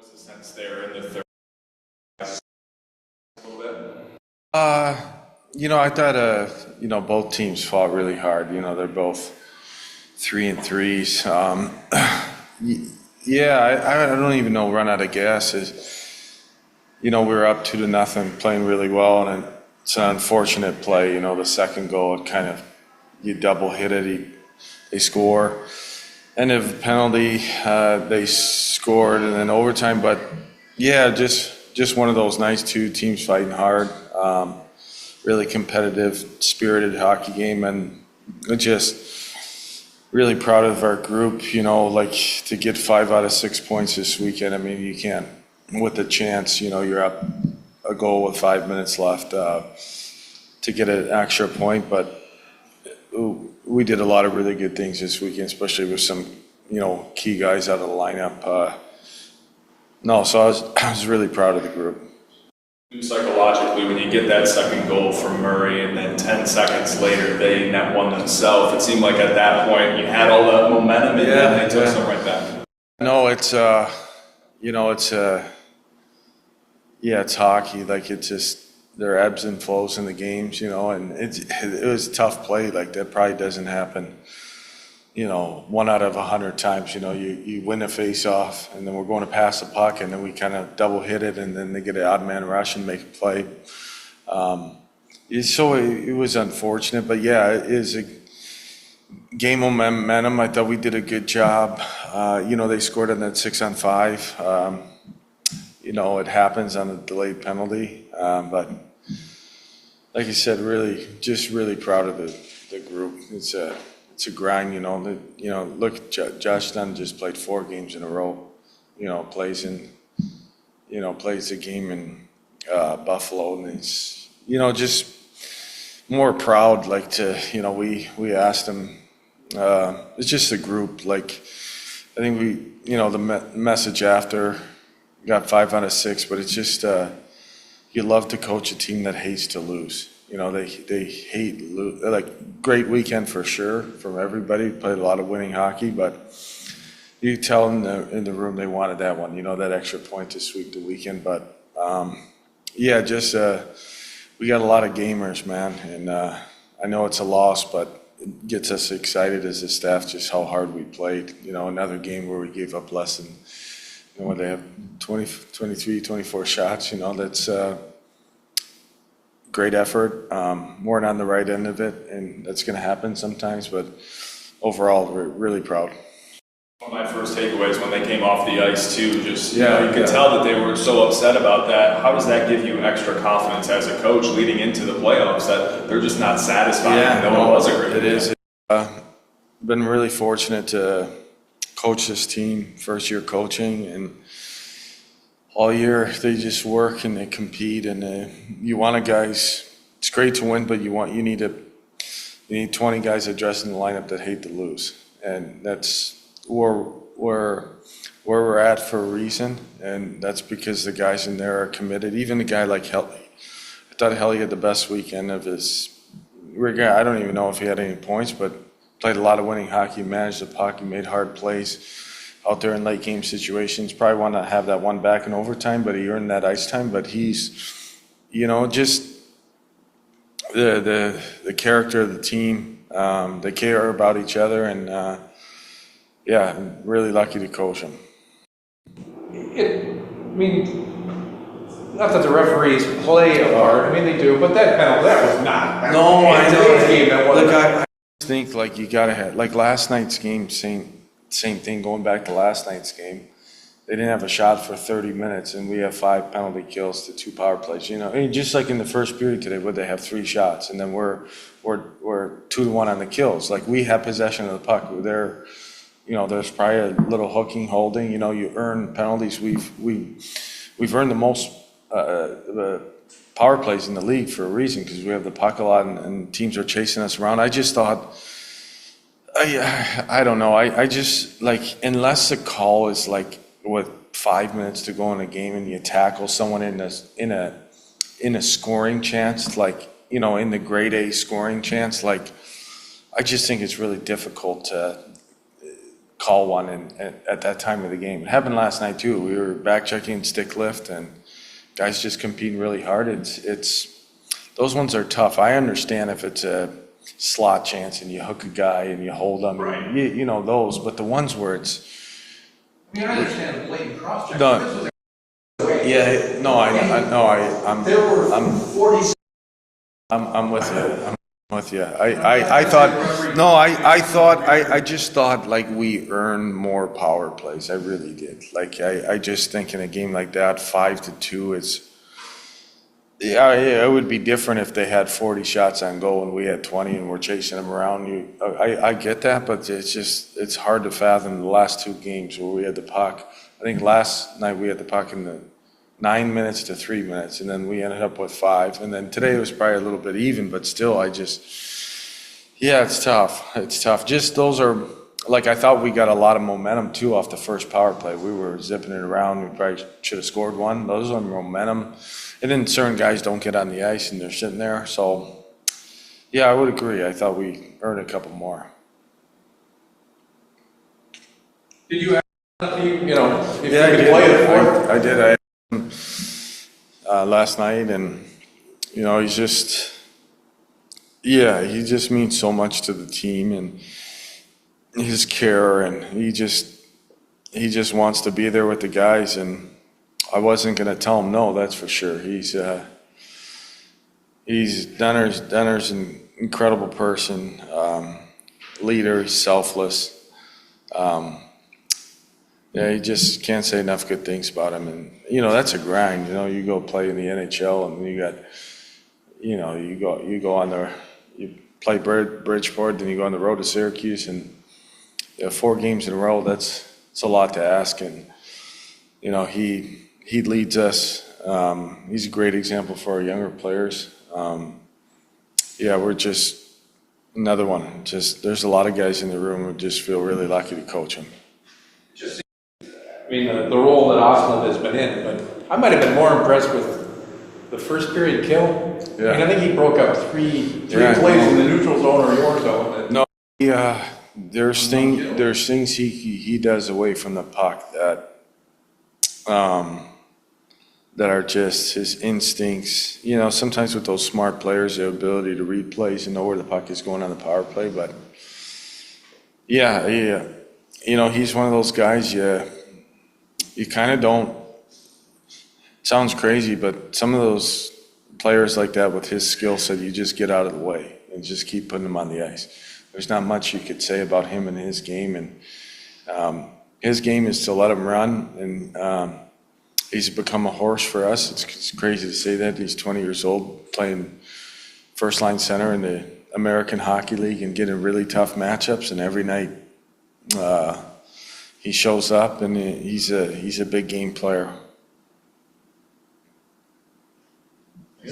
was the sense there in the third a little bit? I thought, both teams fought really hard. They're both 3-3s. Yeah, I don't even know run out of gas is, we were up 2-0, playing really well, and it's an unfortunate play. The second goal, it kind of, you double hit it, they score. And if penalty, they scored, and then overtime. But yeah, just one of those nice two teams fighting hard. Really competitive, spirited hockey game, and just really proud of our group. To get 5 out of 6 points this weekend. I mean, you can't with a chance. You're up a goal with 5 minutes left to get an extra point, but. We did a lot of really good things this weekend, especially with some, key guys out of the lineup. So I was really proud of the group. Psychologically, when you get that second goal from Murray and then 10 seconds later they net one themselves, it seemed like at that point you had all the momentum and they took some right back. No, it's hockey. Like, it's just, there are ebbs and flows in the games, and it was a tough play. Like, that probably doesn't happen, 1 out of 100 times. You win a face-off, and then we're going to pass the puck, and then we kind of double hit it, and then they get an odd man rush and make a play. So it was unfortunate, but yeah, it is a game of momentum. I thought we did a good job. They scored on that 6-on-5. It happens on a delayed penalty, but like I said, really proud of the group. It's a grind, Look, Josh Dunn just played 4 games in a row. Plays a game in Buffalo, and it's just more proud. We asked him. It's just a group. Like, I think the message after. Got 5 out of 6, but it's just you love to coach a team that hates to lose. They hate lose. Like, great weekend for sure from everybody. Played a lot of winning hockey, but you tell them in the room they wanted that one. That extra point to sweep the weekend. But we got a lot of gamers, man, and I know it's a loss, but it gets us excited as a staff just how hard we played. Another game where we gave up less than. When they have 20, 23, 24 shots, that's great effort. We're on the right end of it, and that's going to happen sometimes, but overall, we're really proud. One of my first takeaways when they came off the ice, too, you could tell that they were so upset about that. How does that give you extra confidence as a coach leading into the playoffs that they're just not satisfied? It was a great It is. Been really fortunate to coach this team, first year coaching, and all year they just work and they compete, and you want guys. It's great to win, but you need 20 guys that dress in the lineup that hate to lose, and that's where we're at for a reason, and that's because the guys in there are committed. Even a guy like Helly, I thought Helly had the best weekend of his. I don't even know if he had any points, but. Played a lot of winning hockey, managed the puck, made hard plays out there in late game situations. Probably want to have that one back in overtime, but he earned that ice time. But he's, just the character of the team. They care about each other, and I'm really lucky to coach him. Not that the referees play a part. They do, but that penalty, that was not. No, I know. Game, that wasn't. Look, I think you gotta have last night's game. Same thing. Going back to last night's game, they didn't have a shot for 30 minutes, and we have 5 penalty kills to 2 power plays. Just like in the first period today, where they have 3 shots, and then we're 2-1 on the kills. Like, we have possession of the puck. There's probably a little hooking, holding. You earn penalties. We've earned the most power plays in the league for a reason, because we have the puck a lot, and teams are chasing us around. I just thought, I don't know. I just, unless the call is with 5 minutes to go in a game and you tackle someone in a scoring chance, in the grade A scoring chance, I just think it's really difficult to call one at that time of the game. It happened last night too. We were back checking stick lift and guys just competing really hard. It's those ones are tough. I understand if it's a slot chance and you hook a guy and you hold them, Right. you know those. But the ones where it's I mean, I understand the blatant cross-check. No. This was yeah, no, I'm There were I'm 40. I'm with you. I'm with you. I thought, no, I just thought like we earned more power plays. I really did. Like I just think in a game like that, 5-2, it would be different if they had 40 shots on goal and we had 20 and we're chasing them around. I get that, but it's hard to fathom the last two games where we had the puck. I think last night we had the puck in the 9 minutes to 3 minutes, and then we ended up with 5. And then today it was probably a little bit even, but still, yeah, it's tough. It's tough. Just those are, like, I thought we got a lot of momentum too off the first power play. We were zipping it around. We probably should have scored one. Those are momentum. And then certain guys don't get on the ice and they're sitting there. So, yeah, I would agree. I thought we earned a couple more. Did you have, if you I could play the fourth? I did. I had him last night, and he's just, he just means so much to the team and his care, and he just wants to be there with the guys. And I wasn't going to tell him no, that's for sure. He's Denner's an incredible person, leader, he's selfless. Yeah, you just can't say enough good things about him. And, that's a grind. You go play in the NHL and you got, you go on you play Bridgeport, then you go on the road to Syracuse, and 4 games in a row, it's a lot to ask. And, he leads us. He's a great example for our younger players. Yeah, we're just another one. There's a lot of guys in the room who just feel really lucky to coach him. I mean, the role that Osmond has been in, but I might have been more impressed with the first period kill. Yeah. I mean, I think he broke up three Yeah. plays in the neutral zone or your zone. No, there's things he does away from the puck that are just his instincts. Sometimes with those smart players, the ability to read plays and know where the puck is going on the power play. But yeah, he's one of those guys. You kind of don't. It sounds crazy, but some of those players like that with his skill set, you just get out of the way and just keep putting him on the ice. There's not much you could say about him and his game, and his game is to let him run, and he's become a horse for us. It's crazy to say that. He's 20 years old, playing first-line center in the American Hockey League and getting really tough matchups, and every night he shows up, and he's a big game player.